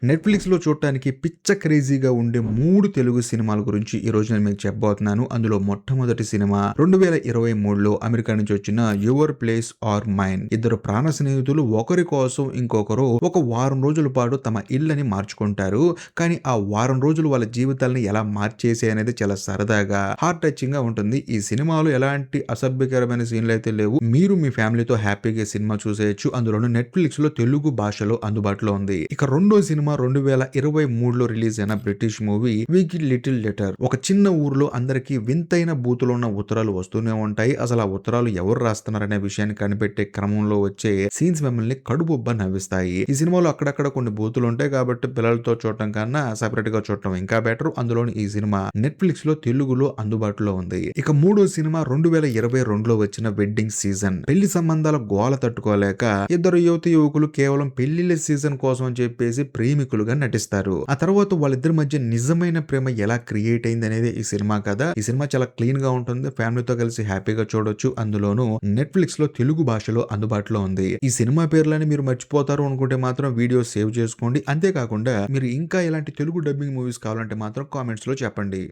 నెట్‌ఫ్లిక్స్‌లో చూడటానికి పిచ్చ క్రేజీగా ఉండే 3 తెలుగు సినిమాల గురించి ఈరోజు నేను మీకు చెప్పబోతున్నాను. అందులో మొట్టమొదటి సినిమా 2023లో అమెరికా నుంచి వచ్చిన 'యువర్ ప్లేస్ ఆర్ మైన్'. ఇద్దరు ప్రాణ స్నేహితులు ఒకరి కోసం ఇంకొకరు ఒక వారం రోజుల పాటు తమ ఇళ్ళని మార్చుకుంటారు. కానీ ఆ వారం రోజులు వాళ్ళ జీవితాలను ఎలా మార్చేసాయి అనేది చాలా సరదాగా, హార్ట్ టచింగ్‌గా ఉంటుంది. ఈ సినిమాలో ఎలాంటి అసభ్యకరమైన సీన్‌లయితే లేవు. మీరు మీ ఫ్యామిలీతో హ్యాపీగా ఈ సినిమా చూసేయొచ్చు. అందులోను నెట్‌ఫ్లిక్స్‌లో తెలుగు భాషలో అందుబాటులో ఉంది. ఇక రెండో సినిమా 2023లో రిలీజ్ అయిన British movie 'wicked little letter'. ఒక చిన్న ఊర్లో అందరికీ వింతైన బూతులో ఉన్న ఉత్తరాలు వస్తూనే ఉంటాయి. అసలు ఆ ఉత్తరాలు ఎవరు రాస్తున్నారనే విషయాన్ని కనిపెట్టే క్రమంలో వచ్చే సీన్స్ మిమ్మల్ని కడుపుబ్బ నవ్విస్తాయి. ఈ సినిమాలో అక్కడక్కడ కొన్ని బూతులు ఉంటాయి కాబట్టి పిల్లలతో చూడటం కన్నా సెపరేట్ గా చూడటం ఇంకా బెటర్. అందులోని ఈ సినిమా నెట్‌ఫ్లిక్స్ లో తెలుగులో అందుబాటులో ఉంది. ఇక మూడో సినిమా 2022లో వచ్చిన 'వెడ్డింగ్ సీజన్'. పెళ్లి సంబంధాల గోల తట్టుకోలేక ఇద్దరు యువకులు కేవలం పెళ్లిళ్ల సీజన్ కోసం అని చెప్పేసి ప్రేమికులుగా నటిస్తారు. ఆ తర్వాత వాళ్ళిద్దరి మధ్య నిజమైన ప్రేమ ఎలా క్రియేట్ అయింది అనేది ఈ సినిమా కథ. ఈ సినిమా చాలా క్లీన్ గా ఉంటుంది. ఫ్యామిలీతో కలిసి హ్యాపీగా చూడొచ్చు. అందులోనూ నెట్‌ఫ్లిక్స్ లో తెలుగు భాషలో అందుబాటులో ఉంది. ఈ సినిమా పేర్లని మీరు మర్చిపోతారు అనుకుంటే మాత్రం వీడియో సేవ్ చేసుకోండి. అంతేకాకుండా మీరు ఇంకా ఇలాంటి తెలుగు డబ్బింగ్ మూవీస్ కావాలంటే మాత్రం కామెంట్స్ లో చెప్పండి.